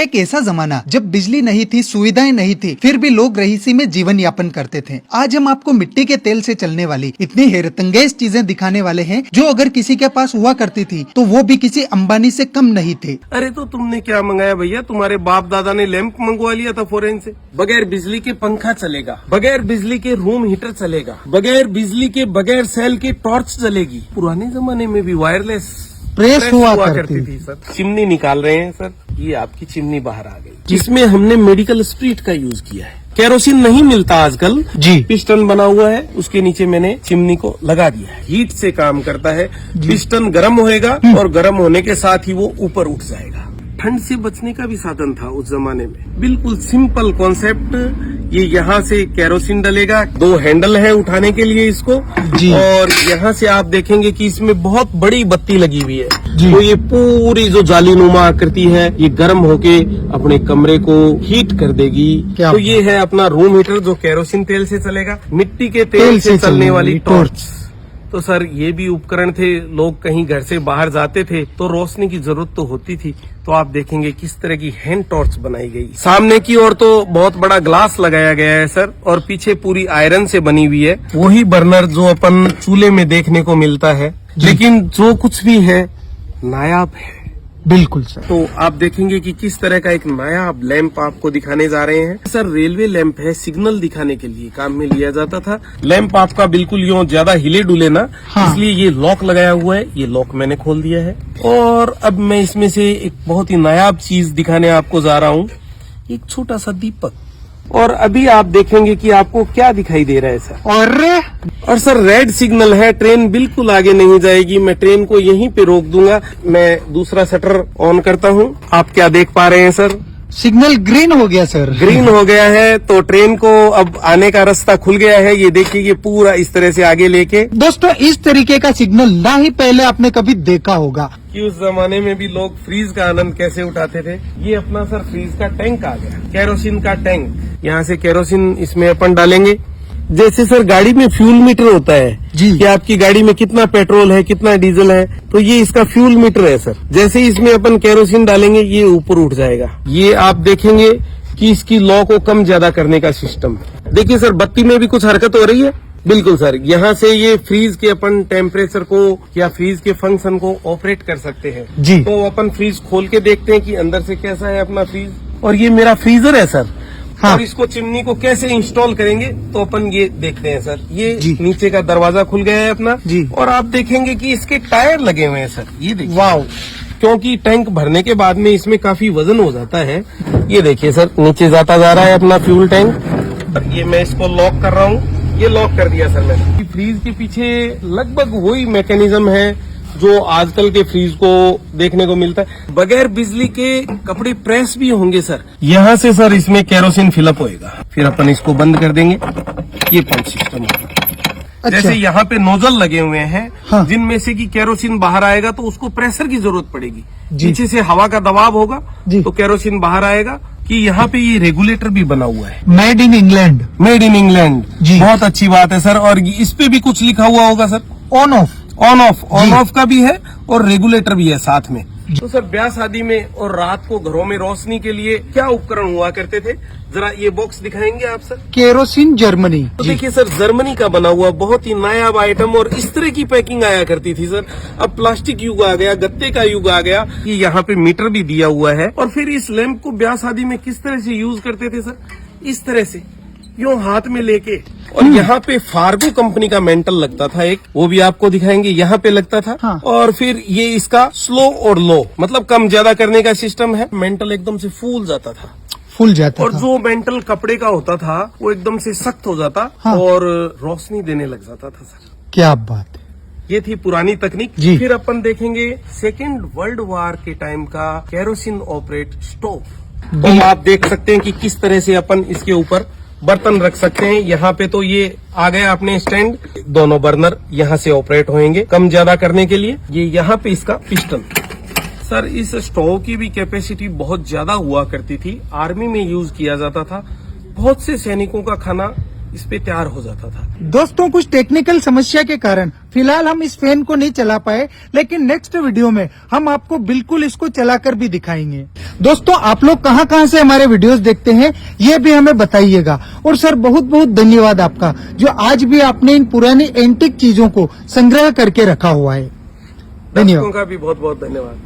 एक ऐसा जमाना जब बिजली नहीं थी, सुविधाएं नहीं थी, फिर भी लोग रईसी में जीवन यापन करते थे। आज हम आपको मिट्टी के तेल से चलने वाली इतनी हैरतअंगेज चीजें दिखाने वाले हैं जो अगर किसी के पास हुआ करती थी तो वो भी किसी अंबानी से कम नहीं थे। अरे तो तुमने क्या मंगाया भैया? तुम्हारे बाप दादा ने लैंप मंगवा लिया था फॉरेन से। बगैर बिजली के पंखा चलेगा, बगैर बिजली के रूम हीटर चलेगा, बगैर बिजली के बगैर सेल की टॉर्च चलेगी। पुराने जमाने में भी वायरलेस प्रेस हुआ करती थी सर। चिमनी निकाल रहे हैं सर, ये आपकी चिमनी बाहर आ गई, जिसमें हमने मेडिकल स्प्रिट का यूज किया है। केरोसिन नहीं मिलता आजकल जी, पिस्टन बना हुआ है, उसके नीचे मैंने चिमनी को लगा दिया है। हीट से काम करता है, पिस्टन गर्म होएगा और गर्म होने के साथ ही वो ऊपर उठ जाएगा। ठंड से बचने का भी साधन था उस जमाने में। बिल्कुल सिंपल कॉन्सेप्ट। ये यहाँ से केरोसिन डलेगा, 2 हैंडल है उठाने के लिए इसको जी। और यहाँ से आप देखेंगे कि इसमें बहुत बड़ी बत्ती लगी हुई है, तो ये पूरी जो जालीनुमा आकृति है ये गर्म होके अपने कमरे को हीट कर देगी। तो ये है अपना रूम हीटर जो केरोसिन तेल से चलेगा, मिट्टी के तेल से चलने वाली टॉर्च। तो सर ये भी उपकरण थे, लोग कहीं घर से बाहर जाते थे तो रोशनी की जरूरत तो होती थी, तो आप देखेंगे किस तरह की हैंड टॉर्च बनाई गई। सामने की ओर तो बहुत बड़ा ग्लास लगाया गया है सर, और पीछे पूरी आयरन से बनी हुई है। वही बर्नर जो अपन चूल्हे में देखने को मिलता है, लेकिन जो कुछ भी है नायाब है। बिल्कुल सर। तो आप देखेंगे कि किस तरह का एक नायाब लैंप आपको दिखाने जा रहे हैं सर। रेलवे लैंप है, सिग्नल दिखाने के लिए काम में लिया जाता था। लैंप आपका बिल्कुल यूं ज्यादा हिले डुले ना, इसलिए ये लॉक लगाया हुआ है। ये लॉक मैंने खोल दिया है और अब मैं इसमें से एक बहुत ही नायाब चीज दिखाने आपको जा रहा हूँ, एक छोटा सा दीपक। और अभी आप देखेंगे कि आपको क्या दिखाई दे रहा है सर। और सर रेड सिग्नल है, ट्रेन बिल्कुल आगे नहीं जाएगी। मैं ट्रेन को यहीं पे रोक दूंगा। मैं दूसरा शटर ऑन करता हूँ। आप क्या देख पा रहे हैं सर? सिग्नल ग्रीन हो गया सर। ग्रीन हो गया है तो ट्रेन को अब आने का रास्ता खुल गया है। ये देखिए, ये पूरा इस तरह से आगे लेके। दोस्तों इस तरीके का सिग्नल ना ही पहले आपने कभी देखा होगा कि उस जमाने में भी लोग फ्रीज का आनंद कैसे उठाते थे। ये अपना सर फ्रीज का टैंक आ गया, केरोसिन का टैंक। यहाँ से केरोसिन इसमें अपन डालेंगे। जैसे सर गाड़ी में फ्यूल मीटर होता है जी, कि आपकी गाड़ी में कितना पेट्रोल है, कितना डीजल है, तो ये इसका फ्यूल मीटर है सर। जैसे ही इसमें अपन केरोसिन डालेंगे ये ऊपर उठ जाएगा। ये आप देखेंगे कि इसकी लॉ को कम ज्यादा करने का सिस्टम। देखिए सर, बत्ती में भी कुछ हरकत हो रही है। बिल्कुल सर, यहाँ से ये फ्रीज के अपन टेम्परेचर को या फ्रीज के फंक्शन को ऑपरेट कर सकते हैं जी। तो अपन फ्रीज खोल के देखते हैं कि अंदर से कैसा है अपना फ्रीज। और ये मेरा फ्रीजर है सर। हाँ। और इसको चिमनी को कैसे इंस्टॉल करेंगे तो अपन ये देखते हैं सर। ये नीचे का दरवाजा खुल गया है अपना जी। और आप देखेंगे कि इसके टायर लगे हुए हैं सर। ये देखिए, वाव। क्योंकि टैंक भरने के बाद में इसमें काफी वजन हो जाता है। ये देखिए सर, नीचे जाता जा रहा है अपना फ्यूल टैंक। और ये मैं इसको लॉक कर रहा हूँ। ये लॉक कर दिया सर मैंने। फ्रीज के पीछे लगभग वही मैकेनिज्म है जो आजकल के फ्रीज को देखने को मिलता है। बगैर बिजली के कपड़े प्रेस भी होंगे सर। यहाँ से सर इसमें केरोसिन फिलअप होएगा, फिर अपन इसको बंद कर देंगे। ये पंप सिस्टम होगा। अच्छा। जैसे यहाँ पे नोजल लगे हुए हैं हाँ। जिनमें से कि केरोसिन बाहर आएगा तो उसको प्रेशर की जरूरत पड़ेगी। पीछे से हवा का दबाव होगा तो केरोसिन बाहर आएगा। कि यहाँ पे ये रेगुलेटर भी बना हुआ है, made in England. Made in England, बहुत अच्छी बात है सर। और इस पे भी कुछ लिखा हुआ होगा sir, on off. On off का भी है और रेगुलेटर भी है साथ में। तो सर ब्याह शादी में और रात को घरों में रोशनी के लिए क्या उपकरण हुआ करते थे, जरा ये बॉक्स दिखाएंगे आप सर? Kerosene Germany. तो देखिए सर, जर्मनी का बना हुआ बहुत ही नायाब आइटम, और इस तरह की पैकिंग आया करती थी सर। अब प्लास्टिक युग आ गया, गत्ते का युग आ गया। ये यहाँ पे मीटर भी दिया हुआ है। और फिर इस लैंप को ब्याह शादी में किस तरह से यूज करते थे सर? इस तरह से यूं हाथ में लेके, और यहाँ पे फार्गो कंपनी का मेंटल लगता था एक, वो भी आपको दिखाएंगे। यहाँ पे लगता था हाँ। और फिर ये इसका स्लो और लो, मतलब कम ज्यादा करने का सिस्टम है। मेंटल एकदम से फूल जाता था, और जो मेंटल कपड़े का होता था वो एकदम से सख्त हो जाता हाँ। और रोशनी देने लग जाता था सर। क्या बात है। ये थी पुरानी तकनीक। फिर अपन देखेंगे सेकेंड वर्ल्ड वॉर के टाइम का केरोसिन ऑपरेट स्टोव। तो आप देख सकते हैं कि किस तरह से अपन इसके ऊपर बर्तन रख सकते हैं। यहाँ पे तो ये आ गया अपने स्टैंड, दोनों बर्नर यहाँ से ऑपरेट होंगे कम ज्यादा करने के लिए। ये यहाँ पे इसका पिस्टन। सर इस स्टोव की भी कैपेसिटी बहुत ज्यादा हुआ करती थी, आर्मी में यूज किया जाता था। बहुत से सैनिकों का खाना इस पे तैयार हो जाता था। दोस्तों कुछ टेक्निकल समस्या के कारण फिलहाल हम इस फैन को नहीं चला पाए, लेकिन नेक्स्ट वीडियो में हम आपको बिल्कुल इसको चलाकर भी दिखाएंगे। दोस्तों आप लोग कहां कहां से हमारे वीडियोस देखते हैं ये भी हमें बताइएगा। और सर बहुत बहुत धन्यवाद आपका, जो आज भी आपने इन पुरानी एंटीक चीजों को संग्रह करके रखा हुआ है। धन्यवाद। दर्शकों का भी बहुत बहुत धन्यवाद।